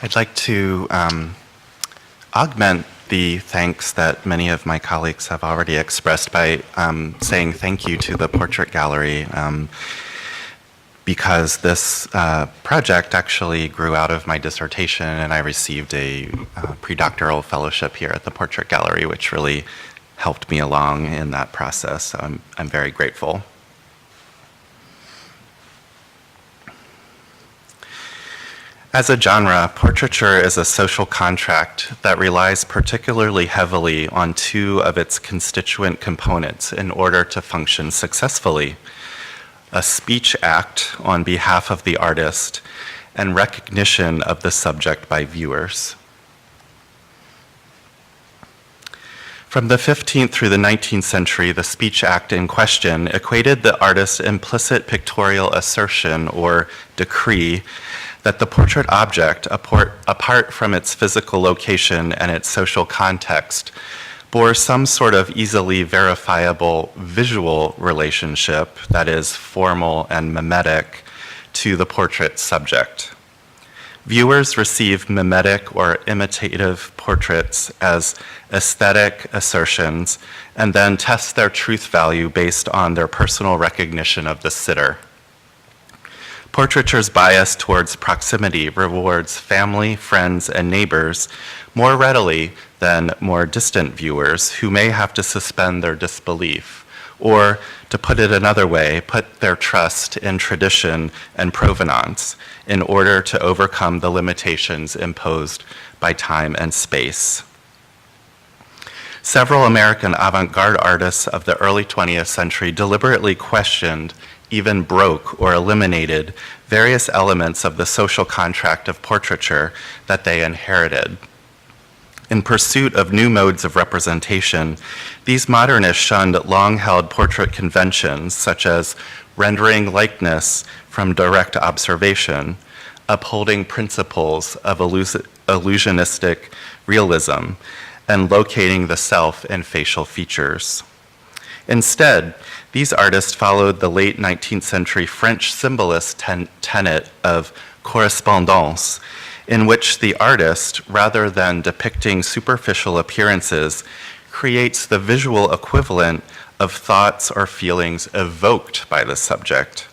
I'd like to augment the thanks that many of my colleagues have already expressed by saying thank you to the Portrait Gallery, because this project actually grew out of my dissertation, and I received a predoctoral fellowship here at the Portrait Gallery, which really helped me along in that process. So I'm very grateful. As a genre, portraiture is a social contract that relies particularly heavily on two of its constituent components in order to function successfully: a speech act on behalf of the artist and recognition of the subject by viewers. From the 15th through the 19th century, the speech act in question equated the artist's implicit pictorial assertion or decree that the portrait object, apart from its physical location and its social context, bore some sort of easily verifiable visual relationship, that is, formal and mimetic, to the portrait subject. Viewers receive mimetic or imitative portraits as aesthetic assertions and then test their truth value based on their personal recognition of the sitter. Portraiture's bias towards proximity rewards family, friends, and neighbors more readily than more distant viewers who may have to suspend their disbelief, or, to put it another way, put their trust in tradition and provenance in order to overcome the limitations imposed by time and space. Several American avant-garde artists of the early 20th century deliberately questioned, even broke or eliminated, various elements of the social contract of portraiture that they inherited. In pursuit of new modes of representation, these modernists shunned long-held portrait conventions, such as rendering likeness from direct observation, upholding principles of illusionistic realism, and locating the self in facial features. Instead, these artists followed the late 19th century French symbolist tenet of correspondance, in which the artist, rather than depicting superficial appearances, creates the visual equivalent of thoughts or feelings evoked by the subject.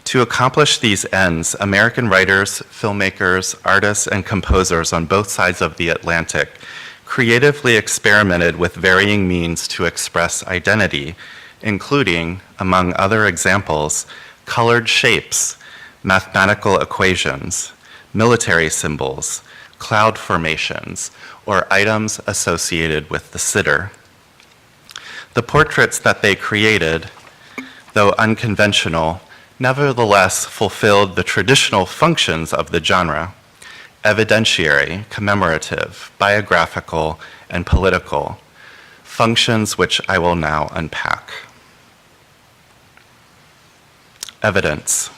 To accomplish these ends, American writers, filmmakers, artists, and composers on both sides of the Atlantic creatively experimented with varying means to express identity, including, among other examples, colored shapes, mathematical equations, military symbols, cloud formations, or items associated with the sitter. The portraits that they created, though unconventional, nevertheless fulfilled the traditional functions of the genre: evidentiary, commemorative, biographical, and political, functions which I will now unpack. Evidence.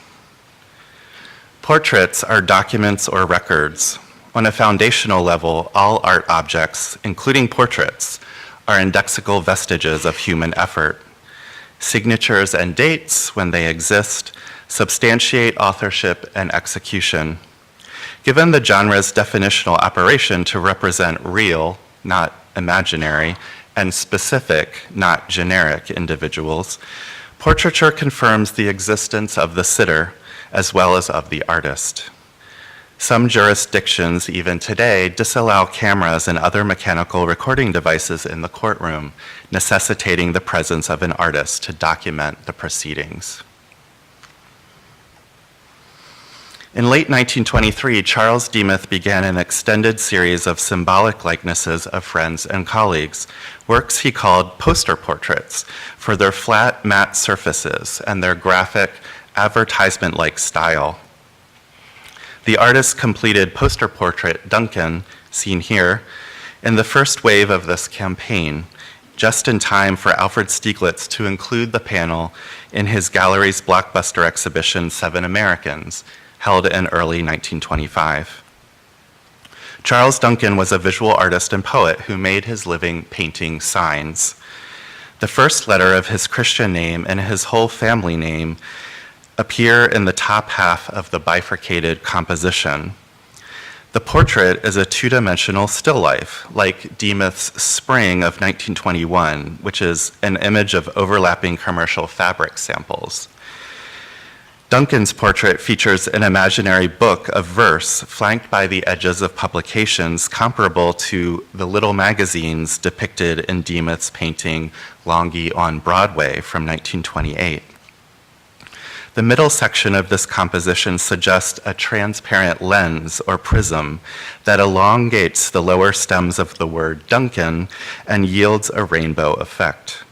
Portraits are documents or records. On a foundational level, all art objects, including portraits, are indexical vestiges of human effort. Signatures and dates, when they exist, substantiate authorship and execution. Given the genre's definitional operation to represent real, not imaginary, and specific, not generic individuals, portraiture confirms the existence of the sitter as well as of the artist. Some jurisdictions, even today, disallow cameras and other mechanical recording devices in the courtroom, necessitating the presence of an artist to document the proceedings. In late 1923, Charles Demuth began an extended series of symbolic likenesses of friends and colleagues, works he called poster portraits for their flat, matte surfaces and their graphic, advertisement-like style. The artist completed poster portrait Duncan, seen here, in the first wave of this campaign, just in time for Alfred Stieglitz to include the panel in his gallery's blockbuster exhibition, 7 Americans, held in early 1925. Charles Duncan was a visual artist and poet who made his living painting signs. The first letter of his Christian name and his whole family name appear in the top half of the bifurcated composition. The portrait is a two-dimensional still life, like Demuth's Spring of 1921, which is an image of overlapping commercial fabric samples. Duncan's portrait features an imaginary book of verse flanked by the edges of publications comparable to the little magazines depicted in Demuth's painting Longhi on Broadway from 1928. The middle section of this composition suggests a transparent lens or prism that elongates the lower stems of the word Duncan and yields a rainbow effect.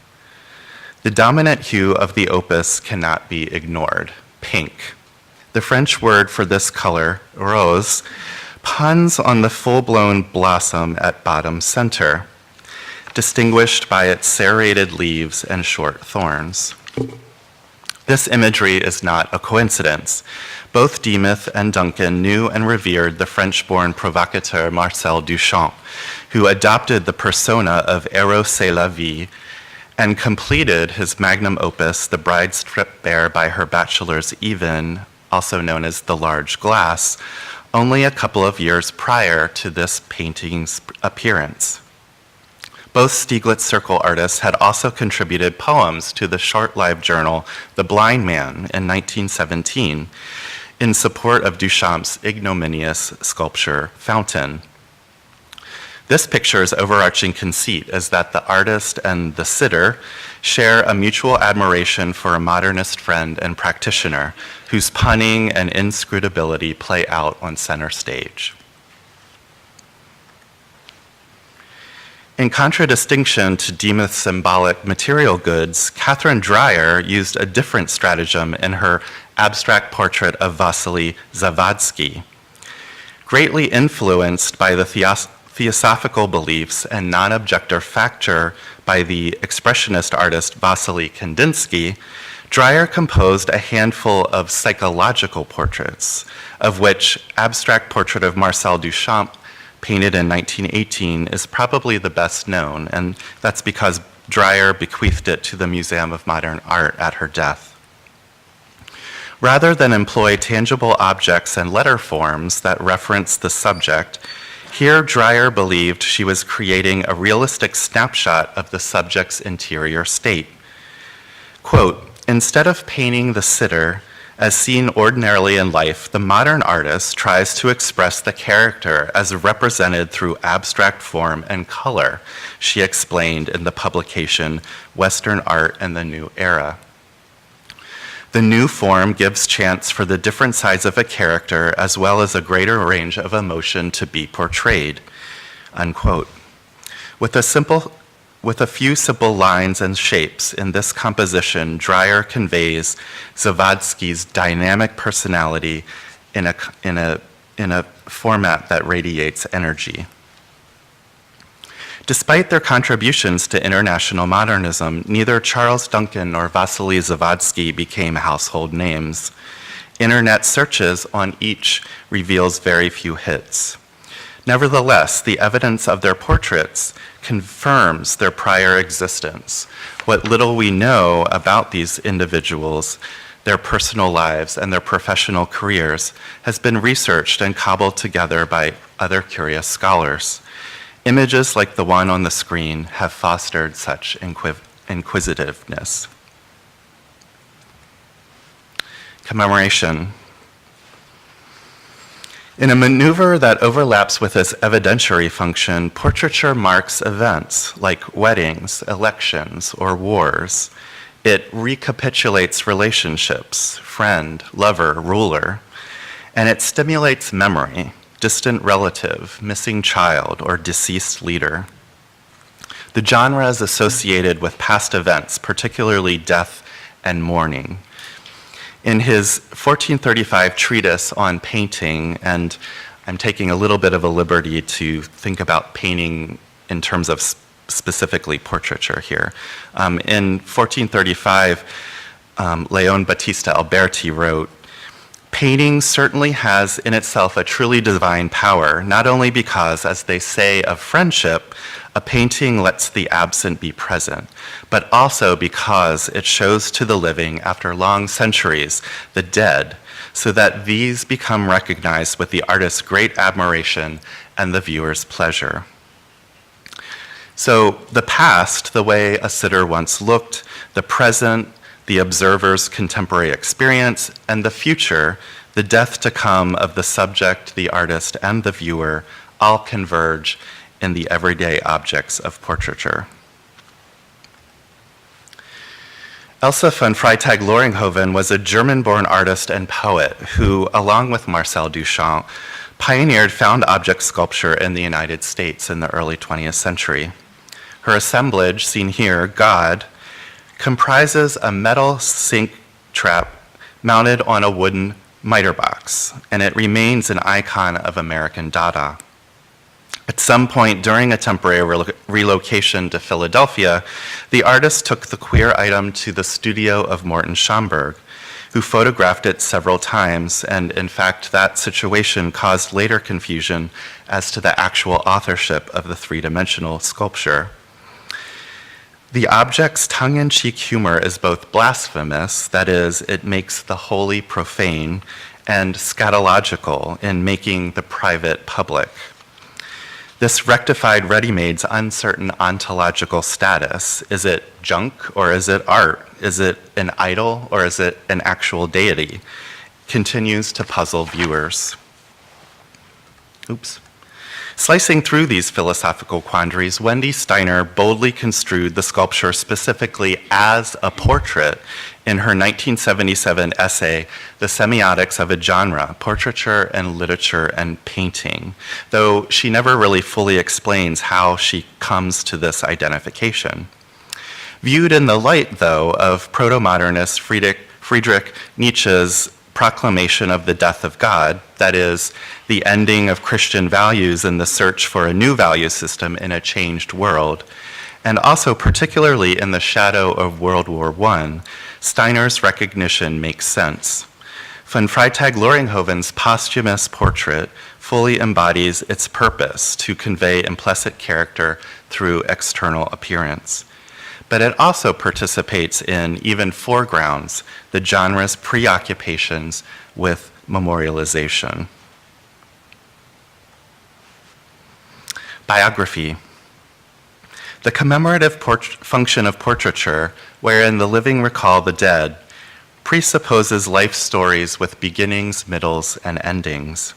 The dominant hue of the opus cannot be ignored: pink. The French word for this color, rose, puns on the full-blown blossom at bottom center, distinguished by its serrated leaves and short thorns. This imagery is not a coincidence. Both Demuth and Duncan knew and revered the French-born provocateur Marcel Duchamp, who adopted the persona of Eros c'est la vie and completed his magnum opus, The Bride Stripped Bare by Her Bachelor's Even, also known as The Large Glass, only a couple of years prior to this painting's appearance. Both Stieglitz Circle artists had also contributed poems to the short-lived journal The Blind Man in 1917 in support of Duchamp's ignominious sculpture, Fountain. This picture's overarching conceit is that the artist and the sitter share a mutual admiration for a modernist friend and practitioner whose punning and inscrutability play out on center stage. In contradistinction to Demuth's symbolic material goods, Catherine Dreyer used a different stratagem in her abstract portrait of Vasily Zavadsky. Greatly influenced by the theosophical beliefs and non-objector factor by the expressionist artist Vasily Kandinsky, Dreyer composed a handful of psychological portraits, of which Abstract Portrait of Marcel Duchamp, painted in 1918, is probably the best known, and that's because Dreyer bequeathed it to the Museum of Modern Art at her death. Rather than employ tangible objects and letter forms that reference the subject, here Dreyer believed she was creating a realistic snapshot of the subject's interior state. Quote, "Instead of painting the sitter as seen ordinarily in life, the modern artist tries to express the character as represented through abstract form and color," she explained in the publication Western Art and the New Era. The new form gives chance for the different sides of a character as well as a greater range of emotion to be portrayed, unquote. With a few simple lines and shapes in this composition, Dreyer conveys Zavadsky's dynamic personality in a format that radiates energy. Despite their contributions to international modernism, neither Charles Duncan nor Vasily Zavadsky became household names. Internet searches on each reveals very few hits. Nevertheless, the evidence of their portraits confirms their prior existence. What little we know about these individuals, their personal lives, and their professional careers has been researched and cobbled together by other curious scholars. Images like the one on the screen have fostered such inquisitiveness. Commemoration. In a maneuver that overlaps with its evidentiary function, portraiture marks events like weddings, elections, or wars. It recapitulates relationships, friend, lover, ruler, and it stimulates memory, distant relative, missing child, or deceased leader. The genre is associated with past events, particularly death and mourning. In his 1435 treatise on painting, and I'm taking a little bit of a liberty to think about painting in terms of specifically portraiture here. In 1435, Leon Battista Alberti wrote, "Painting certainly has in itself a truly divine power, not only because, as they say of friendship, a painting lets the absent be present, but also because it shows to the living after long centuries the dead, so that these become recognized with the artist's great admiration and the viewer's pleasure. So the past, the way a sitter once looked, the present, the observer's contemporary experience, and the future, the death to come of the subject, the artist, and the viewer, all converge in the everyday objects of portraiture. Elsif von Freitag-Loringhoven was a German-born artist and poet who, along with Marcel Duchamp, pioneered found object sculpture in the United States in the early 20th century. Her assemblage, seen here, God, comprises a metal sink trap mounted on a wooden miter box, and it remains an icon of American Dada. At some point during a temporary relocation to Philadelphia, the artist took the queer item to the studio of Morton Schomburg, who photographed it several times, and in fact, that situation caused later confusion as to the actual authorship of the three-dimensional sculpture. The object's tongue-in-cheek humor is both blasphemous, that is, it makes the holy profane, and scatological in making the private public. This rectified ready-made's uncertain ontological status, is it junk or is it art? Is it an idol or is it an actual deity? Continues to puzzle viewers. Oops. Slicing through these philosophical quandaries, Wendy Steiner boldly construed the sculpture specifically as a portrait in her 1977 essay, The Semiotics of a Genre, Portraiture and Literature and Painting, though she never really fully explains how she comes to this identification. Viewed in the light, though, of proto-modernist Friedrich Nietzsche's proclamation of the death of God, that is, the ending of Christian values and the search for a new value system in a changed world, and also particularly in the shadow of World War I, Steiner's recognition makes sense. Von Freitag-Loringhoven's posthumous portrait fully embodies its purpose to convey implicit character through external appearance. But it also participates in, even foregrounds, the genre's preoccupations with memorialization. Biography. The commemorative function of portraiture, wherein the living recall the dead, presupposes life stories with beginnings, middles, and endings.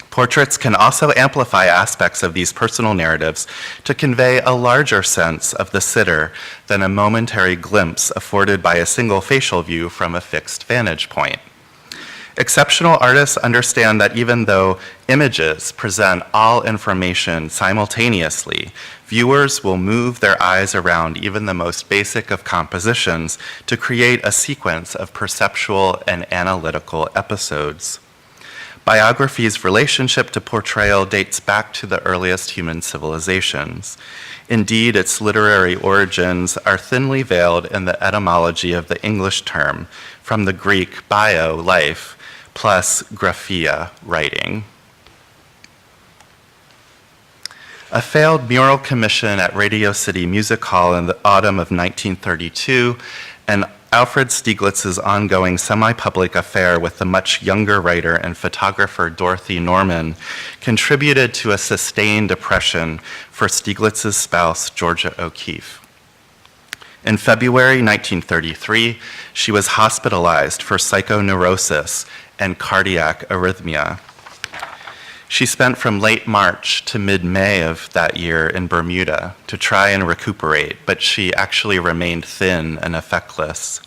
Portraits can also amplify aspects of these personal narratives to convey a larger sense of the sitter than a momentary glimpse afforded by a single facial view from a fixed vantage point. Exceptional artists understand that even though images present all information simultaneously, viewers will move their eyes around even the most basic of compositions to create a sequence of perceptual and analytical episodes. Biography's relationship to portrayal dates back to the earliest human civilizations. Indeed, its literary origins are thinly veiled in the etymology of the English term, from the Greek bio, life, plus graphia, writing. A failed mural commission at Radio City Music Hall in the autumn of 1932, and Alfred Stieglitz's ongoing semi-public affair with the much younger writer and photographer Dorothy Norman contributed to a sustained depression for Stieglitz's spouse, Georgia O'Keeffe. In February 1933, she was hospitalized for psychoneurosis and cardiac arrhythmia. She spent from late March to mid-May of that year in Bermuda to try and recuperate, but she actually remained thin and effectless.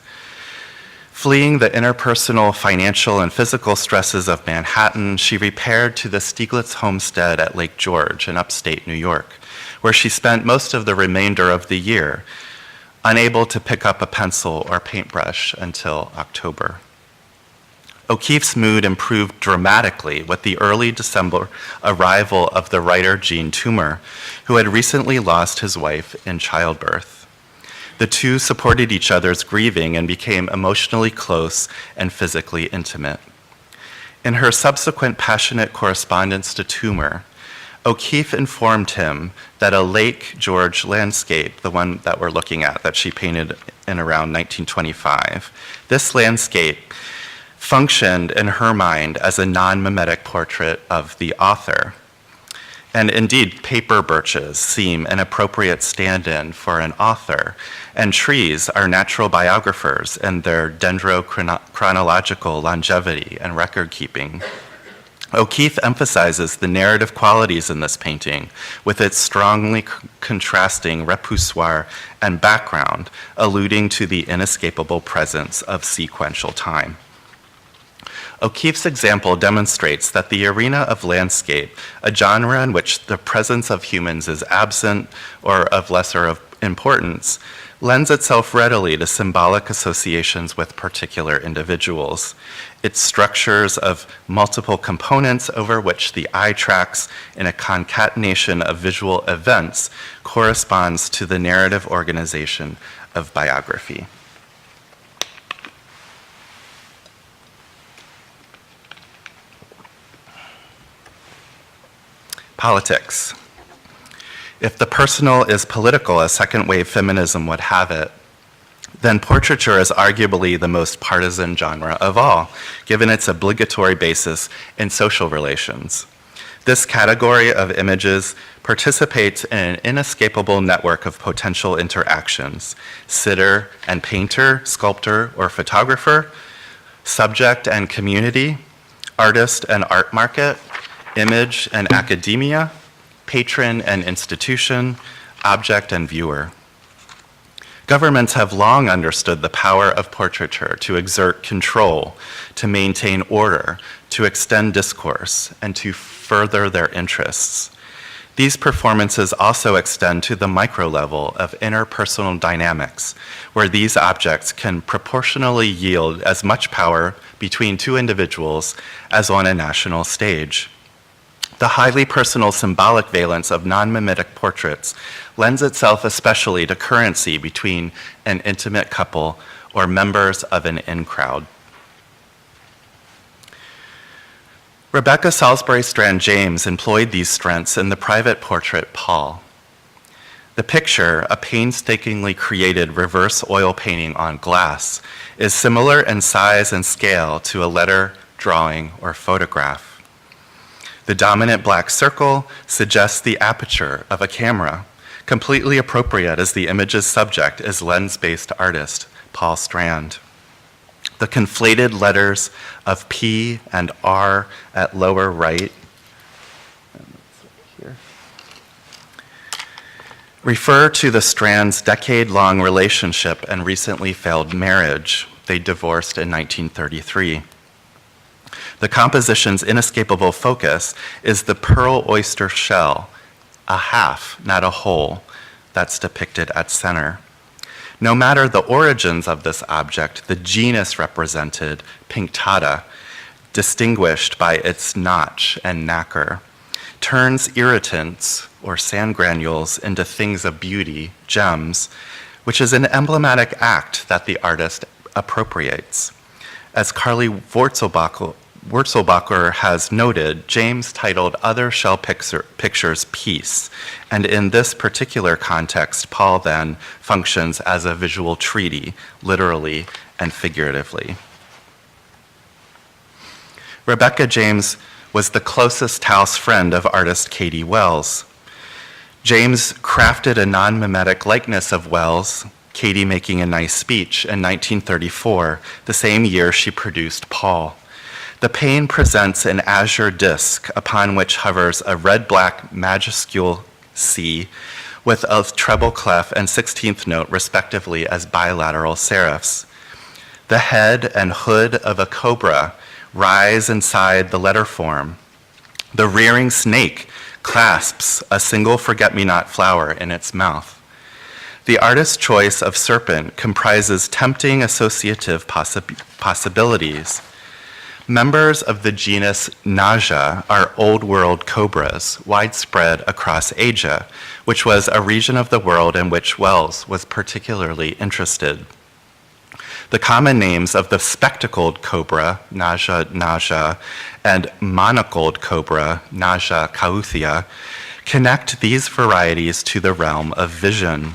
Fleeing the interpersonal, financial, and physical stresses of Manhattan, she repaired to the Stieglitz homestead at Lake George in upstate New York, where she spent most of the remainder of the year, unable to pick up a pencil or paintbrush until October. O'Keeffe's mood improved dramatically with the early December arrival of the writer Gene Toomer, who had recently lost his wife in childbirth. The two supported each other's grieving and became emotionally close and physically intimate. In her subsequent passionate correspondence to Toomer, O'Keeffe informed him that a Lake George landscape, the one that we're looking at, that she painted in around 1925, this landscape functioned in her mind as a non-mimetic portrait of the author. And indeed, paper birches seem an appropriate stand-in for an author, and trees are natural biographers in their dendrochronological longevity and record-keeping. O'Keeffe emphasizes the narrative qualities in this painting with its strongly contrasting repoussoir and background, alluding to the inescapable presence of sequential time. O'Keeffe's example demonstrates that the arena of landscape, a genre in which the presence of humans is absent or of lesser importance, lends itself readily to symbolic associations with particular individuals. Its structures of multiple components over which the eye tracks in a concatenation of visual events corresponds to the narrative organization of biography. Politics. If the personal is political, as second-wave feminism would have it, then portraiture is arguably the most partisan genre of all, given its obligatory basis in social relations. This category of images participates in an inescapable network of potential interactions: sitter and painter, sculptor or photographer, subject and community, artist and art market, image and academia, patron and institution, object and viewer. Governments have long understood the power of portraiture to exert control, to maintain order, to extend discourse, and to further their interests. These performances also extend to the micro level of interpersonal dynamics, where these objects can proportionally yield as much power between two individuals as on a national stage. The highly personal symbolic valence of non-mimetic portraits lends itself especially to currency between an intimate couple or members of an in-crowd. Rebecca Salisbury Strand James employed these strengths in the private portrait Paul. The picture, a painstakingly created reverse oil painting on glass, is similar in size and scale to a letter, drawing, or photograph. The dominant black circle suggests the aperture of a camera, completely appropriate as the image's subject is lens-based artist Paul Strand. The conflated letters of P and R at lower right refer to the Strands' decade-long relationship and recently failed marriage. They divorced in 1933. The composition's inescapable focus is the pearl oyster shell, a half, not a whole, that's depicted at center. No matter the origins of this object, the genus represented, punctata, distinguished by its notch and nacre, turns irritants or sand granules into things of beauty, gems, which is an emblematic act that the artist appropriates. As Carly Wurzelbacher has noted, James titled Other Shell Pictures Piece, and in this particular context, Paul then functions as a visual treaty, literally and figuratively. Rebecca James was the closest house friend of artist Katie Wells. James crafted a non-mimetic likeness of Wells, Katie making a nice speech, in 1934, the same year she produced Paul. The pane presents an azure disk upon which hovers a red-black majuscule C with a treble clef and 16th note respectively as bilateral serifs. The head and hood of a cobra rise inside the letter form. The rearing snake clasps a single forget-me-not flower in its mouth. The artist's choice of serpent comprises tempting associative possibilities. Members of the genus Naja are Old World cobras, widespread across Asia, which was a region of the world in which Wells was particularly interested. The common names of the spectacled cobra, Naja, and monocled cobra, Naja cauthia, connect these varieties to the realm of vision.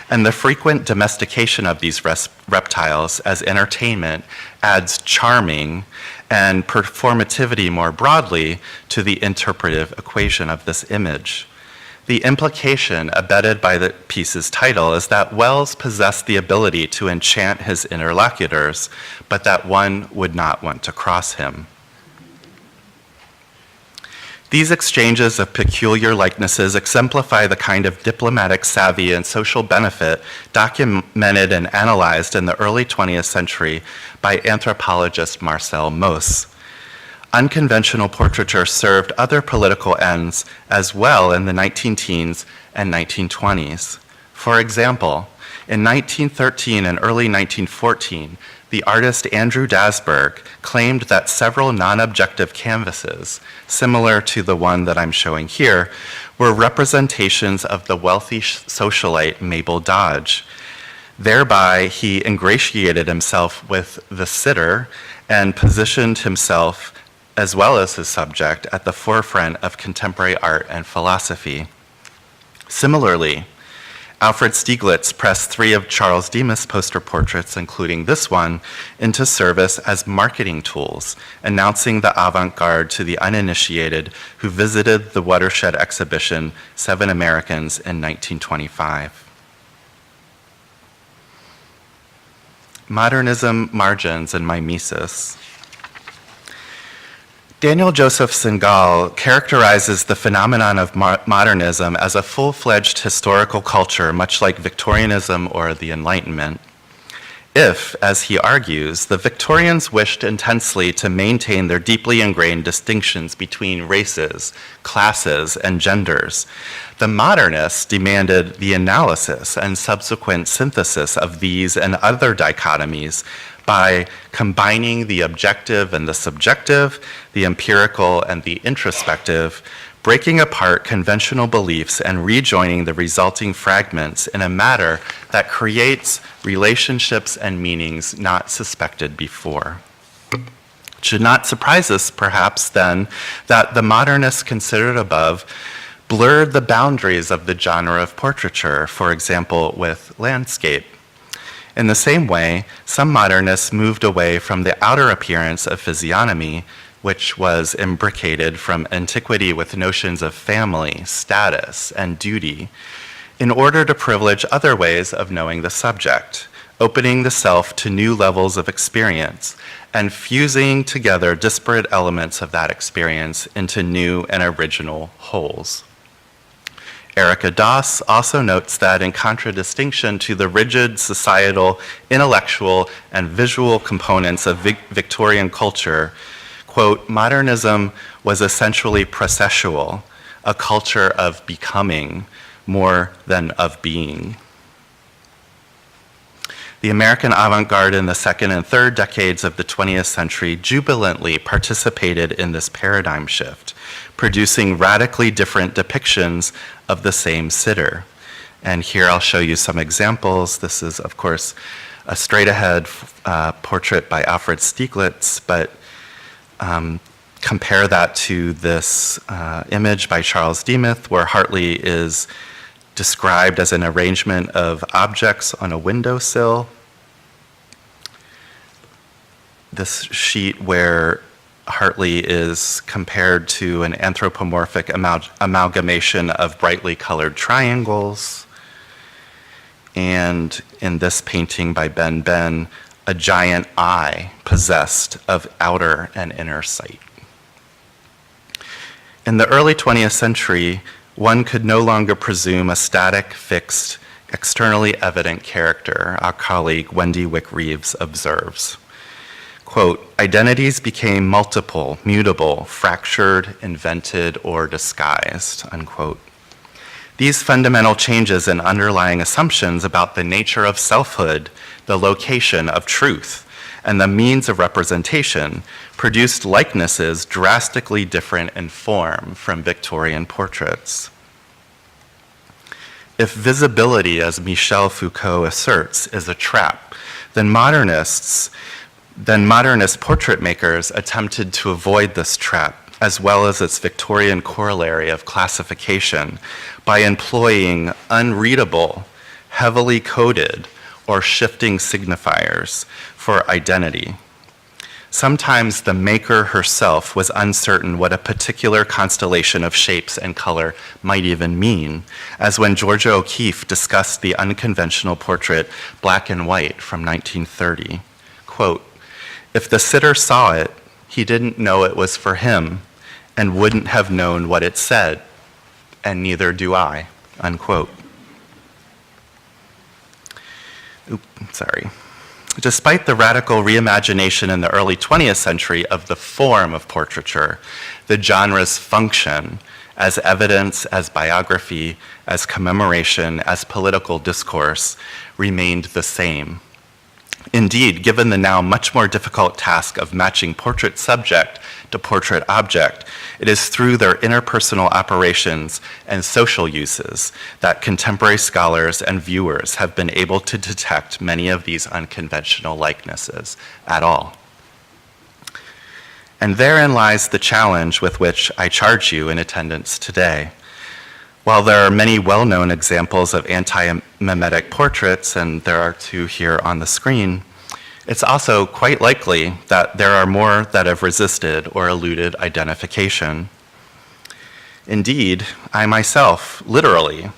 And the frequent domestication of these reptiles as entertainment adds charming and performativity more broadly to the interpretive equation of this image. The implication abetted by the piece's title is that Wells possessed the ability to enchant his interlocutors, but that one would not want to cross him. These exchanges of peculiar likenesses exemplify the kind of diplomatic savvy and social benefit documented and analyzed in the early 20th century by anthropologist Marcel Mauss. Unconventional portraiture served other political ends as well in the 19-teens and 1920s. For example, in 1913 and early 1914, the artist Andrew Dasberg claimed that several non-objective canvases, similar to the one that I'm showing here, were representations of the wealthy socialite Mabel Dodge. Thereby, he ingratiated himself with the sitter and positioned himself, as well as his subject, at the forefront of contemporary art and philosophy. Similarly, Alfred Stieglitz pressed 3 of Charles Demas' poster portraits, including this one, into service as marketing tools, announcing the avant-garde to the uninitiated who visited the watershed exhibition 7 Americans in 1925. Modernism, margins, and mimesis. Daniel Joseph Singal characterizes the phenomenon of modernism as a full-fledged historical culture, much like Victorianism or the Enlightenment. If, as he argues, the Victorians wished intensely to maintain their deeply ingrained distinctions between races, classes, and genders, the modernists demanded the analysis and subsequent synthesis of these and other dichotomies by combining the objective and the subjective, the empirical and the introspective, breaking apart conventional beliefs and rejoining the resulting fragments in a manner that creates relationships and meanings not suspected before. It should not surprise us, perhaps, then, that the modernists considered above blurred the boundaries of the genre of portraiture, for example, with landscape. In the same way, some modernists moved away from the outer appearance of physiognomy, which was imbricated from antiquity with notions of family, status, and duty, in order to privilege other ways of knowing the subject, opening the self to new levels of experience, and fusing together disparate elements of that experience into new and original wholes. Erica Doss also notes that in contradistinction to the rigid societal, intellectual, and visual components of Victorian culture, quote, modernism was essentially processual, a culture of becoming more than of being. The American avant-garde in the second and third decades of the 20th century jubilantly participated in this paradigm shift, producing radically different depictions of the same sitter. And here I'll show you some examples. This is, of course, a straight-ahead portrait by Alfred Stieglitz, but compare that to this image by Charles Demas, where Hartley is described as an arrangement of objects on a windowsill. This sheet where Hartley is compared to an anthropomorphic amalgamation of brightly colored triangles. And in this painting by Ben, a giant eye possessed of outer and inner sight. In the early 20th century, one could no longer presume a static, fixed, externally evident character, our colleague Wendy Wick-Reeves observes. Quote, identities became multiple, mutable, fractured, invented, or disguised, unquote. These fundamental changes in underlying assumptions about the nature of selfhood, the location of truth, and the means of representation produced likenesses drastically different in form from Victorian portraits. If visibility, as Michel Foucault asserts, is a trap, then modernist portrait makers attempted to avoid this trap, as well as its Victorian corollary of classification, by employing unreadable, heavily coded or shifting signifiers for identity. Sometimes the maker herself was uncertain what a particular constellation of shapes and color might even mean, as when Georgia O'Keeffe discussed the unconventional portrait Black and White from 1930. Quote, "If the sitter saw it, he didn't know it was for him and wouldn't have known what it said, and neither do I," unquote. Sorry. Despite the radical reimagination in the early 20th century of the form of portraiture, the genre's function as evidence, as biography, as commemoration, as political discourse remained the same. Indeed, given the now much more difficult task of matching portrait subject to portrait object, it is through their interpersonal operations and social uses that contemporary scholars and viewers have been able to detect many of these unconventional likenesses at all. And therein lies the challenge with which I charge you in attendance today. While there are many well-known examples of anti-mimetic portraits, and there are two here on the screen, it's also quite likely that there are more that have resisted or eluded identification. Indeed, I myself, literally,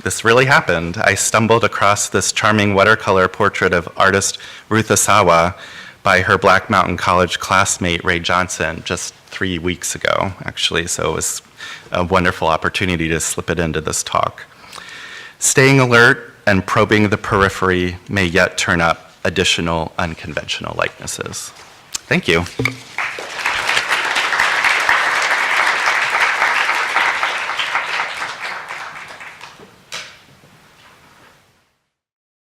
this really happened. I stumbled across this charming watercolor portrait of artist Ruth Asawa by her Black Mountain College classmate Ray Johnson just 3 weeks ago, actually, so it was a wonderful opportunity to slip it into this talk. Staying alert and probing the periphery may yet turn up additional unconventional likenesses. Thank you.